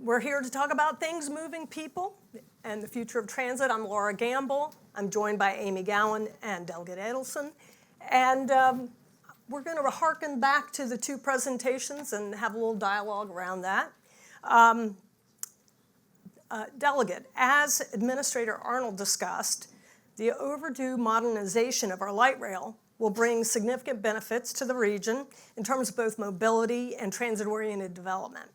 We're here to talk about things moving people and the future of transit. I'm Laura Gamble. I'm joined by Amy Gowan and Delegate Edelson. And we're going to harken back to the two presentations and have a little dialogue around that. Delegate, as Administrator Arnold discussed, the overdue modernization of our light rail will bring significant benefits to the region in terms of both mobility and transit-oriented development.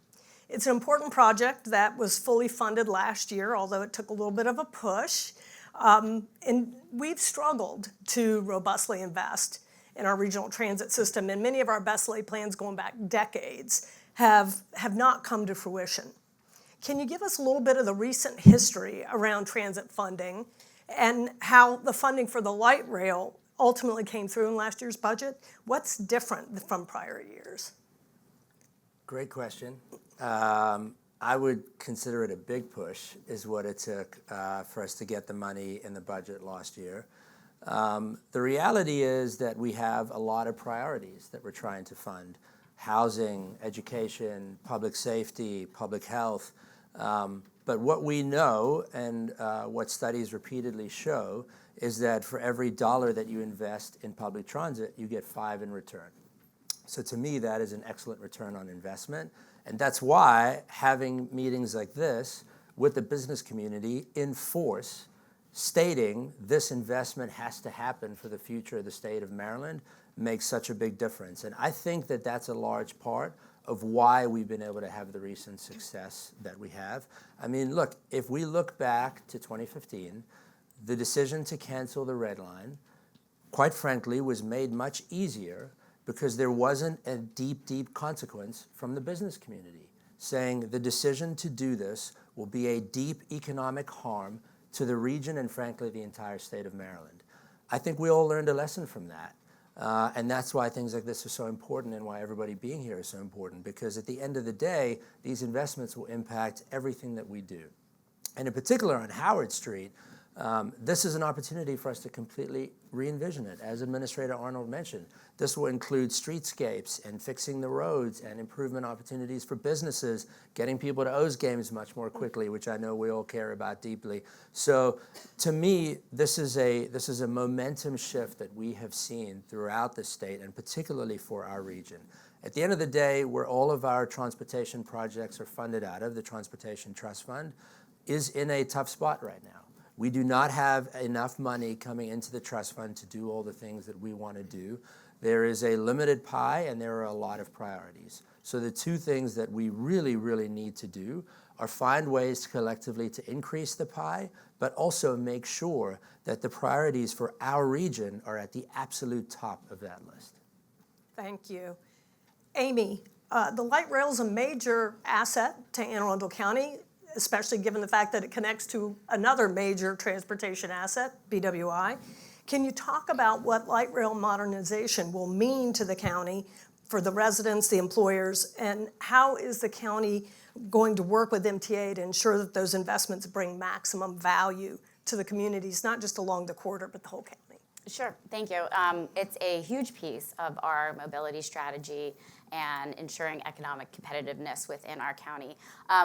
It's an important project that was fully funded last year, although it took a little bit of a push. And we've struggled to robustly invest in our regional transit system, and many of our best laid plans going back decades have not come to fruition. Can you give us a little bit of the recent history around transit funding and how the funding for the light rail ultimately came through in last year's budget? What's different from prior years? Great question. I would consider it a big push is what it took for us to get the money in the budget last year. The reality is that we have a lot of priorities that we're trying to fund: housing, education, public safety, public health. But what we know and what studies repeatedly show is that for every dollar that you invest in public transit, you get 5 in return. So to me, that is an excellent return on investment. And that's why having meetings like this with the business community in force, stating this investment has to happen for the future of the state of Maryland, makes such a big difference. And I think that that's a large part of why we've been able to have the recent success that we have. I mean, look, if we look back to 2015, the decision to cancel the Red Line, quite frankly, was made much easier because there wasn't a deep consequence from the business community saying the decision to do this will be a deep economic harm to the region and, frankly, the entire state of Maryland. I think we all learned a lesson from that. And that's why things like this are so important and why everybody being here is so important, because at the end of the day, these investments will impact everything that we do. And in particular on Howard Street, this is an opportunity for us to completely re-envision it. As Administrator Arnold mentioned, this will include streetscapes and fixing the roads and improvement opportunities for businesses, getting people to O's games much more quickly, which I know we all care about deeply. So to me, this is a momentum shift that we have seen throughout the state, and particularly for our region. At the end of the day, where all of our transportation projects are funded out of, the Transportation Trust Fund, is in a tough spot right now. We do not have enough money coming into the trust fund to do all the things that we want to do. There is a limited pie, and there are a lot of priorities. So the two things that we really need to do are find ways collectively to increase the pie, but also make sure that the priorities for our region are at the absolute top of that list. Thank you. Amy, the light rail is a major asset to Anne Arundel County, especially given the fact that it connects to another major transportation asset, BWI. Can you talk about what light rail modernization will mean to the county for the residents, the employers, and how is the county going to work with MTA to ensure that those investments bring maximum value to the communities, not just along the corridor, but the whole county? Sure, thank you. It's a huge piece of our mobility strategy and ensuring economic competitiveness within our county.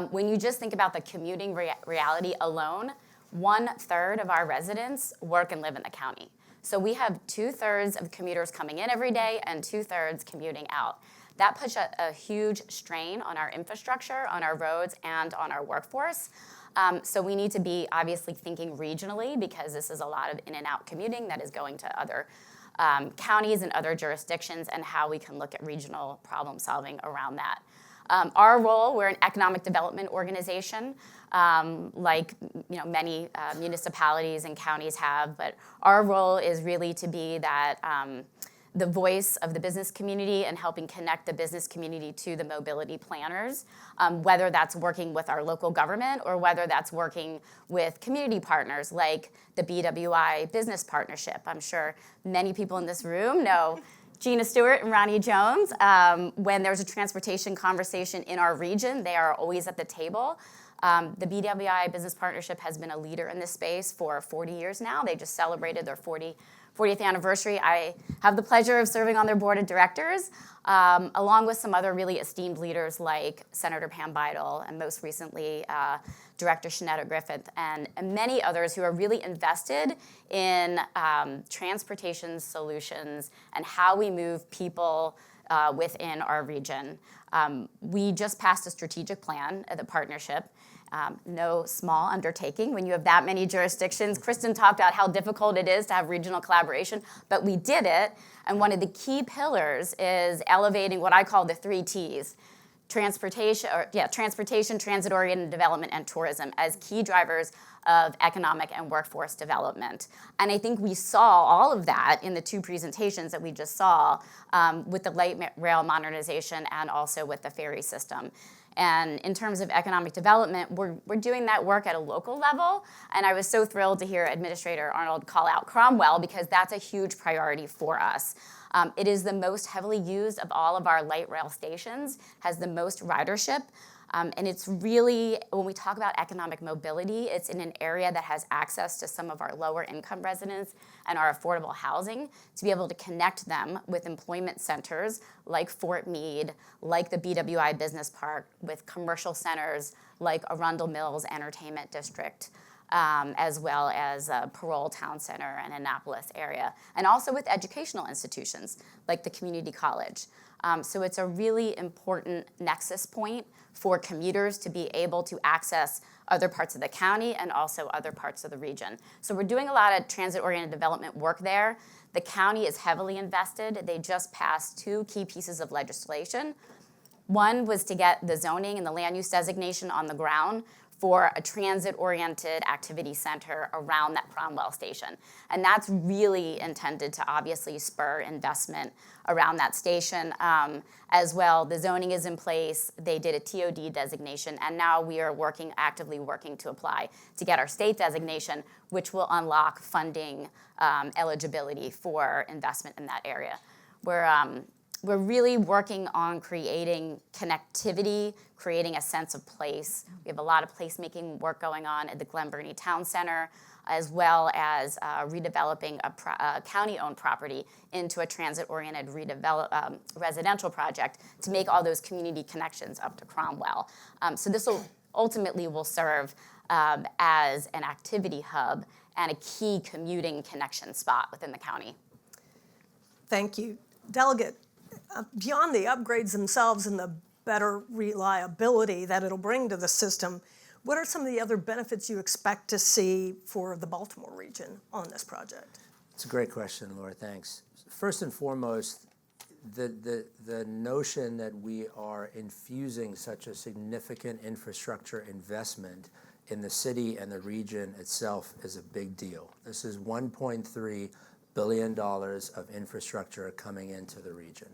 When you just think about the commuting reality alone, 1/3 of our residents work and live in the county. So we have 2/3 of commuters coming in every day and 2/3 commuting out. That puts a huge strain on our infrastructure, on our roads, and on our workforce. So we need to be obviously thinking regionally, because this is a lot of in and out commuting that is going to other counties and other jurisdictions, and how we can look at regional problem solving around that. Our role, we're an economic development organization, like many municipalities and counties have, but our role is really to be that the voice of the business community and helping connect the business community to the mobility planners, whether that's working with our local government or whether that's working with community partners like the BWI Business Partnership. I'm sure many people in this room know Gina Stewart and Ronnie Jones. When there's a transportation conversation in our region, they are always at the table. The BWI Business Partnership has been a leader in this space for 40 years now. They just celebrated their 40th anniversary. I have the pleasure of serving on their board of directors, along with some other really esteemed leaders like Senator Pam Beidel and most recently Director Shanetta Griffith and many others who are really invested in transportation solutions and how we move people within our region. We just passed a strategic plan at the partnership. No small undertaking when you have that many jurisdictions. Kristen talked about how difficult it is to have regional collaboration, but we did it. And one of the key pillars is elevating what I call the 3 T's. Transportation, transit-oriented development, and tourism as key drivers of economic and workforce development. And I think we saw all of that in the 2 presentations that we just saw with the light rail modernization and also with the ferry system. And in terms of economic development, we're doing that work at a local level. And I was so thrilled to hear Administrator Arnold call out Cromwell because that's a huge priority for us. It is the most heavily used of all of our light rail stations, has the most ridership. And it's really, when we talk about economic mobility, it's in an area that has access to some of our lower income residents and our affordable housing to be able to connect them with employment centers like Fort Meade, like the BWI Business Park, with commercial centers like Arundel Mills Entertainment District, as well as Parole Town Center and Annapolis area, and also with educational institutions like the community college. So it's a really important nexus point for commuters to be able to access other parts of the county and also other parts of the region. So we're doing a lot of transit-oriented development work there. The county is heavily invested. They just passed 2 key pieces of legislation. One was to get the zoning and the land use designation on the ground for a transit-oriented activity center around that Cromwell station. And that's really intended to obviously spur investment around that station. As well, the zoning is in place. They did a TOD designation, and now we are actively working to apply to get our state designation, which will unlock funding eligibility for investment in that area. We're really working on creating connectivity, creating a sense of place. We have a lot of placemaking work going on at the Glen Burnie Town Center, as well as redeveloping a county-owned property into a transit-oriented residential project to make all those community connections up to Cromwell. So this ultimately will serve as an activity hub and a key commuting connection spot within the county. Thank you. Delegate, beyond the upgrades themselves and the better reliability that it'll bring to the system, what are some of the other benefits you expect to see for the Baltimore region on this project? It's a great question, Laura, thanks. First and foremost, the notion that we are infusing such a significant infrastructure investment in the city and the region itself is a big deal. This is $1.3 billion of infrastructure coming into the region.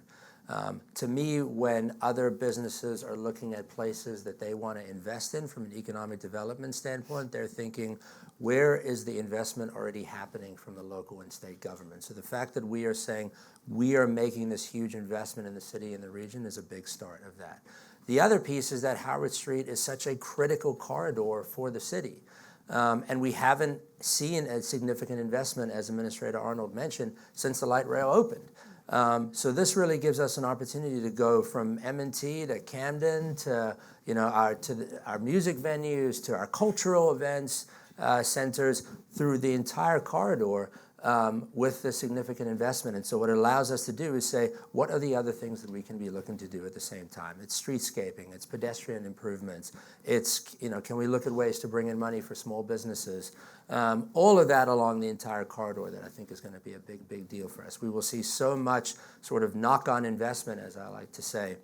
To me, when other businesses are looking at places that they want to invest in from an economic development standpoint, they're thinking, where is the investment already happening from the local and state government? So the fact that we are saying we are making this huge investment in the city and the region is a big start of that. The other piece is that Howard Street is such a critical corridor for the city. And we haven't seen a significant investment, as Administrator Arnold mentioned, since the light rail opened. So this really gives us an opportunity to go from M&T to Camden to our music venues to our cultural events centers through the entire corridor with the significant investment. And so what it allows us to do is say, what are the other things that we can be looking to do at the same time? It's streetscaping, it's pedestrian improvements, it's, can we look at ways to bring in money for small businesses? All of that along the entire corridor that I think is going to be a big, big deal for us. We will see so much sort of knock-on investment, as I like to say,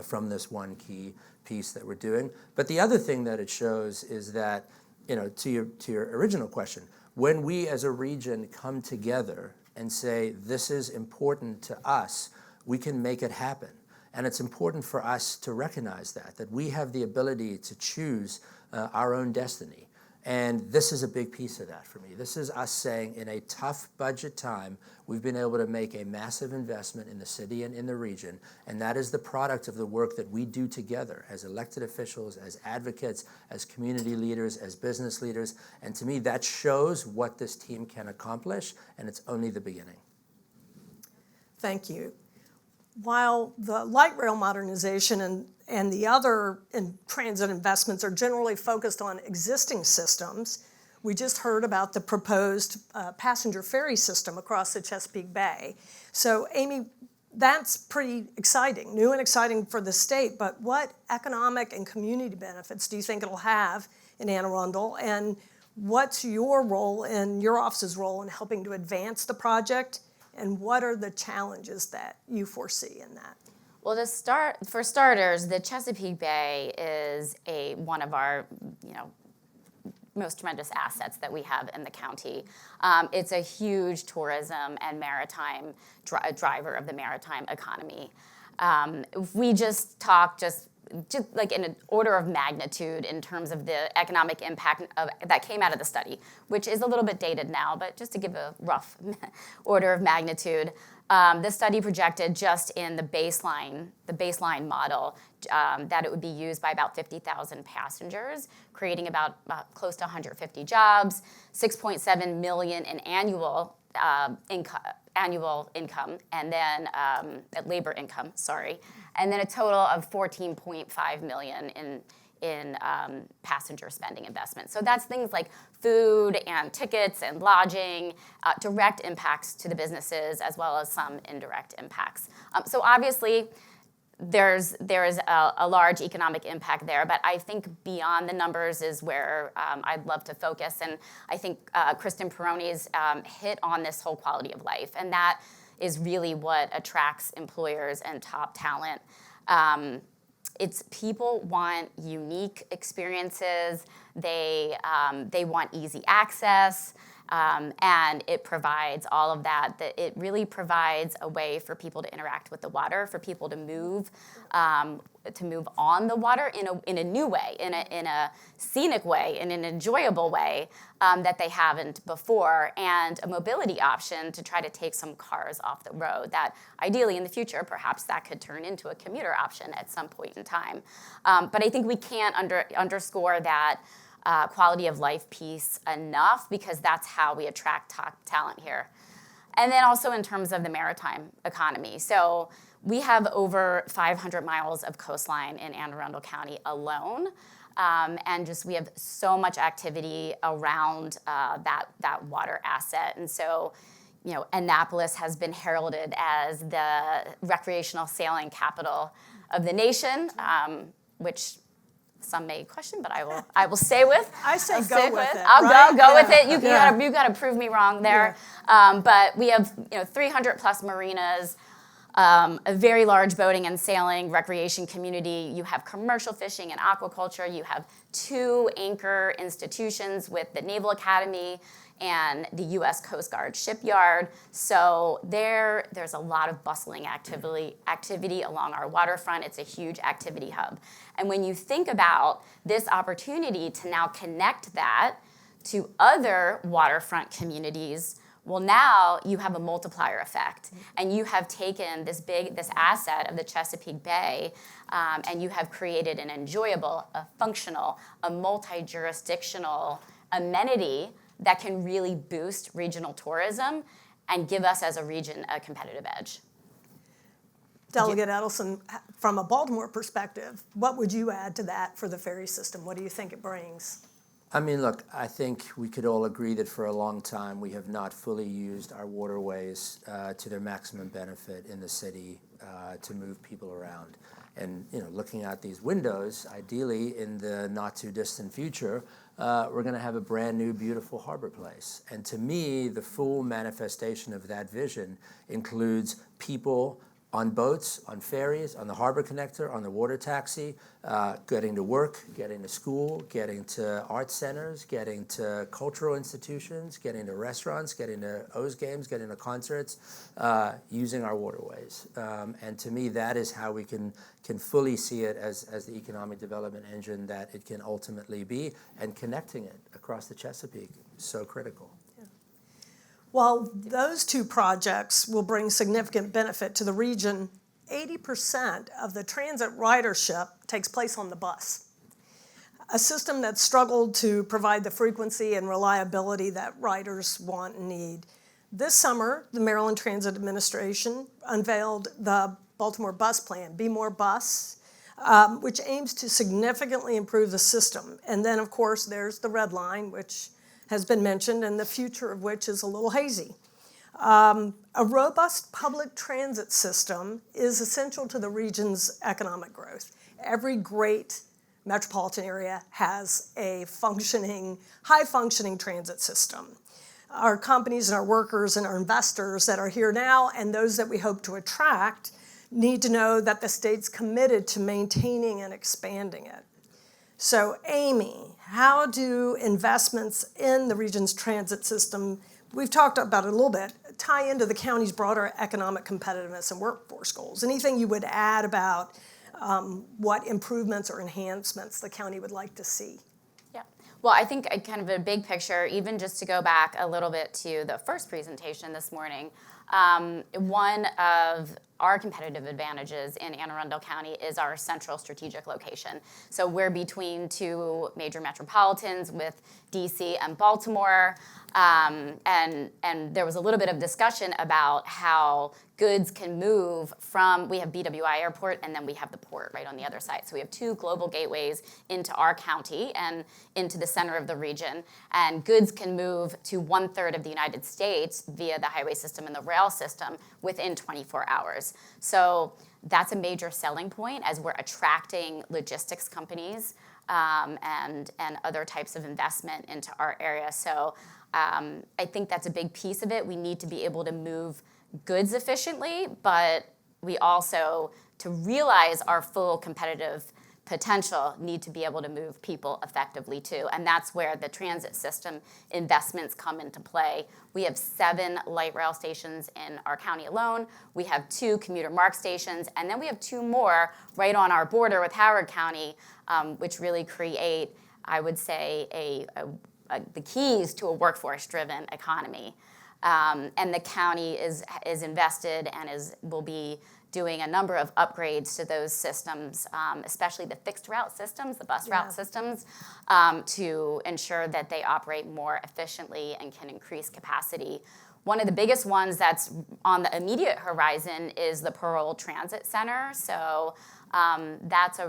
from this one key piece that we're doing. But the other thing that it shows is that, to your original question, when we as a region come together and say, this is important to us, we can make it happen. And it's important for us to recognize that we have the ability to choose our own destiny. And this is a big piece of that for me. This is us saying in a tough budget time, we've been able to make a massive investment in the city and in the region, and that is the product of the work that we do together as elected officials, as advocates, as community leaders, as business leaders. And to me, that shows what this team can accomplish, and it's only the beginning. Thank you. While the light rail modernization and the other transit investments are generally focused on existing systems, we just heard about the proposed passenger ferry system across the Chesapeake Bay. So, Amy, that's pretty exciting, new and exciting for the state, but what economic and community benefits do you think it'll have in Anne Arundel, and what's your role and your office's role in helping to advance the project? And what are the challenges that you foresee in that? Well, for starters, the Chesapeake Bay is one of our, most tremendous assets that we have in the county. It's a huge tourism and maritime driver of the maritime economy. If we just talk just like in an order of magnitude in terms of the economic impact that came out of the study, which is a little bit dated now, but just to give a rough order of magnitude, the study projected just in the baseline model that it would be used by about 50,000 passengers, creating about close to 150 jobs, 6.7 million in annual income, and then labor income, and then a total of 14.5 million in passenger spending investment. So that's things like food and tickets and lodging, direct impacts to the businesses as well as some indirect impacts. So obviously there is a large economic impact there, but I think beyond the numbers is where I'd love to focus. And I think Kristen Peroni's hit on this whole quality of life, and that is really what attracts employers and top talent. It's people want unique experiences. They want easy access, and it provides all of that. That it really provides a way for people to interact with the water, for people to move on the water in a new way, in a scenic way, in an enjoyable way that they haven't before, and a mobility option to try to take some cars off the road that ideally in the future, perhaps that could turn into a commuter option at some point in time. But I think we can't underscore that quality of life piece enough, because that's how we attract top talent here. And then also in terms of the maritime economy. So we have over 500 miles of coastline in Anne Arundel County alone. And just we have so much activity around that water asset. And so, Annapolis has been heralded as the recreational sailing capital of the nation, which some may question, but I will stay with. I say go with it. I'll go with it. You got to prove me wrong there. Yeah. But we have 300 plus marinas, a very large boating and sailing recreation community. You have commercial fishing and aquaculture. You have 2 anchor institutions with the Naval Academy and the U.S. Coast Guard shipyard. So there's a lot of bustling activity along our waterfront. It's a huge activity hub. And when you think about this opportunity to now connect that to other waterfront communities, well, now you have a multiplier effect, and you have taken this asset of the Chesapeake Bay, and you have created an enjoyable, a functional, a multi-jurisdictional amenity that can really boost regional tourism and give us as a region a competitive edge. Delegate Edelson, from a Baltimore perspective, what would you add to that for the ferry system? What do you think it brings? I mean, look, I think we could all agree that for a long time we have not fully used our waterways to their maximum benefit in the city to move people around. And looking out these windows, ideally in the not too distant future, we're going to have a brand new, beautiful harbor place. And to me, the full manifestation of that vision includes people, on boats, on ferries, on the harbor connector, on the water taxi, getting to work, getting to school, getting to art centers, getting to cultural institutions, getting to restaurants, getting to O's games, getting to concerts, using our waterways. And to me, that is how we can fully see it as the economic development engine that it can ultimately be, and connecting it across the Chesapeake is so critical. While those two projects will bring significant benefit to the region, 80% of the transit ridership takes place on the bus, a system that struggled to provide the frequency and reliability that riders want and need. This summer, the Maryland Transit Administration unveiled the Baltimore Bus Plan, Be More Bus, which aims to significantly improve the system. And then, of course, there's the Red Line, which has been mentioned, and the future of which is a little hazy. A robust public transit system is essential to the region's economic growth. Every great metropolitan area has a high-functioning transit system. Our companies and our workers and our investors that are here now, and those that we hope to attract, need to know that the state's committed to maintaining and expanding it. So, Amy, how do investments in the region's transit system, we've talked about it a little bit, tie into the county's broader economic competitiveness and workforce goals? Anything you would add about what improvements or enhancements the county would like to see? Yeah. Well, I think kind of a big picture, even just to go back a little bit to the first presentation this morning, one of our competitive advantages in Anne Arundel County is our central strategic location. So we're between two major metropolitans with DC and Baltimore, and there was a little bit of discussion about how goods can move from, we have BWI Airport, and then we have the port right on the other side. So we have two global gateways into our county and into the center of the region, and goods can move to 1/3 of the United States via the highway system and the rail system within 24 hours. So that's a major selling point as we're attracting logistics companies and other types of investment into our area. So I think that's a big piece of it. We need to be able to move goods efficiently, but we also, to realize our full competitive potential, need to be able to move people effectively too. And that's where the transit system investments come into play. We have 7 light rail stations in our county alone. We have 2 commuter MARC stations, and then we have 2 more right on our border with Howard County, which really create, I would say, the keys to a workforce-driven economy. And the county is invested and will be doing a number of upgrades to those systems, especially the fixed route systems, the bus route systems, to ensure that they operate more efficiently and can increase capacity. One of the biggest ones that's on the immediate horizon is the Pearl Transit Center. So that's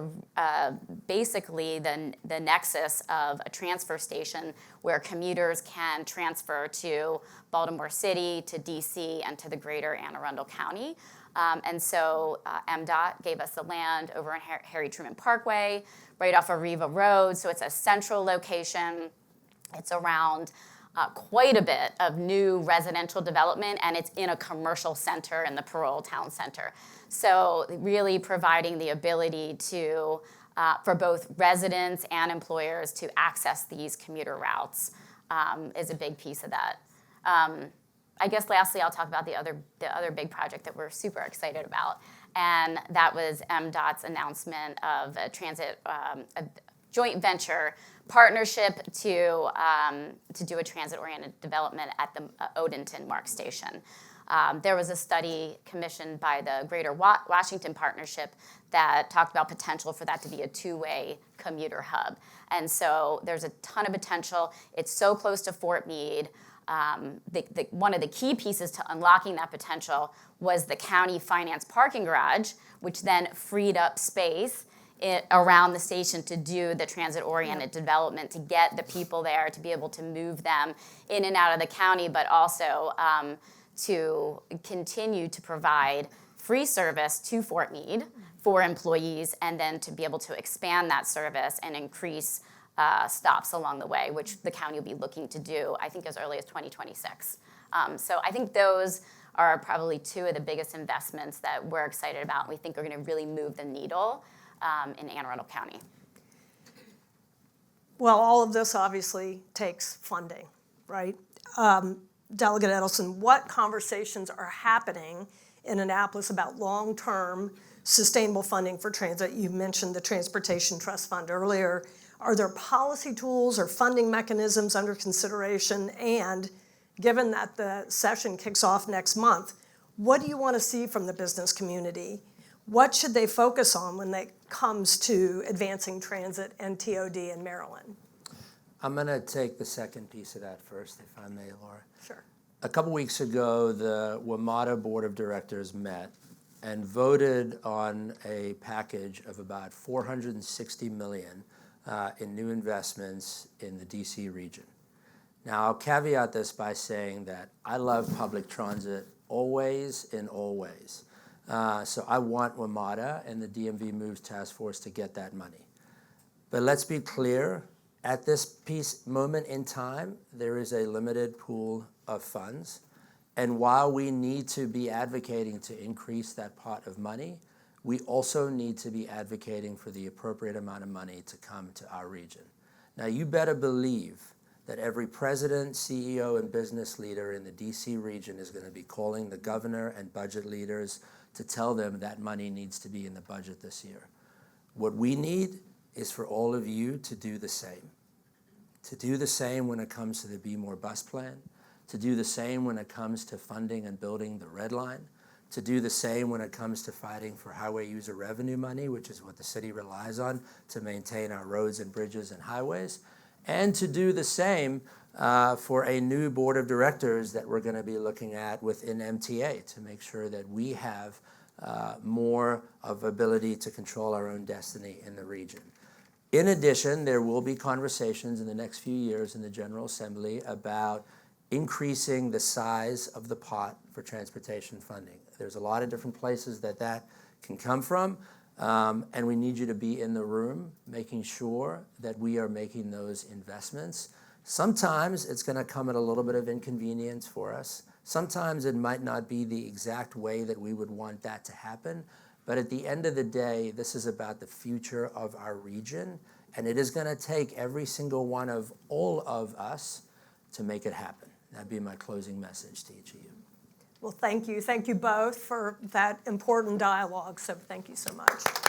basically the nexus of a transfer station where commuters can transfer to Baltimore City, to DC, and to the greater Anne Arundel County. And so MDOT gave us the land over on Harry Truman Parkway, right off of Riva Road. So it's a central location. It's around quite a bit of new residential development, and it's in a commercial center in the Pearl Town Center. So really providing the ability to, for both residents and employers to access these commuter routes is a big piece of that. I guess lastly, I'll talk about the other big project that we're super excited about, and that was MDOT's announcement of a transit a joint venture partnership to do a transit-oriented development at the Odenton MARC station. There was a study commissioned by the Greater Washington Partnership that talked about potential for that to be a 2-way commuter hub. And so there's a ton of potential. It's so close to Fort Meade. One of the key pieces to unlocking that potential was the county finance parking garage, which then freed up space around the station to do the transit-oriented development, to get the people there, to be able to move them in and out of the county, but also to continue to provide free service to Fort Meade for employees, and then to be able to expand that service and increase stops along the way, which the county will be looking to do, I think, as early as 2026. So I think those are probably two of the biggest investments that we're excited about and we think are going to really move the needle in Anne Arundel County. Well, all of this obviously takes funding, right? Delegate Edelson, what conversations are happening in Annapolis about long-term sustainable funding for transit? You mentioned the Transportation Trust Fund earlier. Are there policy tools or funding mechanisms under consideration? And given that the session kicks off next month, what do you want to see from the business community? What should they focus on when it comes to advancing transit and TOD in Maryland? I'm going to take the second piece of that first, if I may, Laura. Sure. A couple weeks ago, the WMATA Board of Directors met and voted on a package of about $460 million in new investments in the DC region. Now, I'll caveat this by saying that I love public transit always in all ways. So I want WMATA and the DMV Moves Task Force to get that money. But let's be clear, at this moment in time, there is a limited pool of funds. And while we need to be advocating to increase that pot of money, we also need to be advocating for the appropriate amount of money to come to our region. Now, you better believe that every president, CEO, and business leader in the DC region is going to be calling the governor and budget leaders to tell them that money needs to be in the budget this year. What we need is for all of you to do the same. To do the same when it comes to the Be More bus plan, to do the same when it comes to funding and building the Red Line, to do the same when it comes to fighting for highway user revenue money, which is what the city relies on to maintain our roads and bridges and highways, and to do the same for a new board of directors that we're going to be looking at within MTA to make sure that we have more of ability to control our own destiny in the region. In addition, there will be conversations in the next few years in the General Assembly about increasing the size of the pot for transportation funding. There's a lot of different places that can come from, and we need you to be in the room making sure that we are making those investments. Sometimes it's going to come at a little bit of inconvenience for us. Sometimes it might not be the exact way that we would want that to happen, but at the end of the day, this is about the future of our region, and it is going to take every single one of all of us to make it happen. That'd be my closing message to each of you. Well, thank you. Thank you both for that important dialogue, so thank you so much.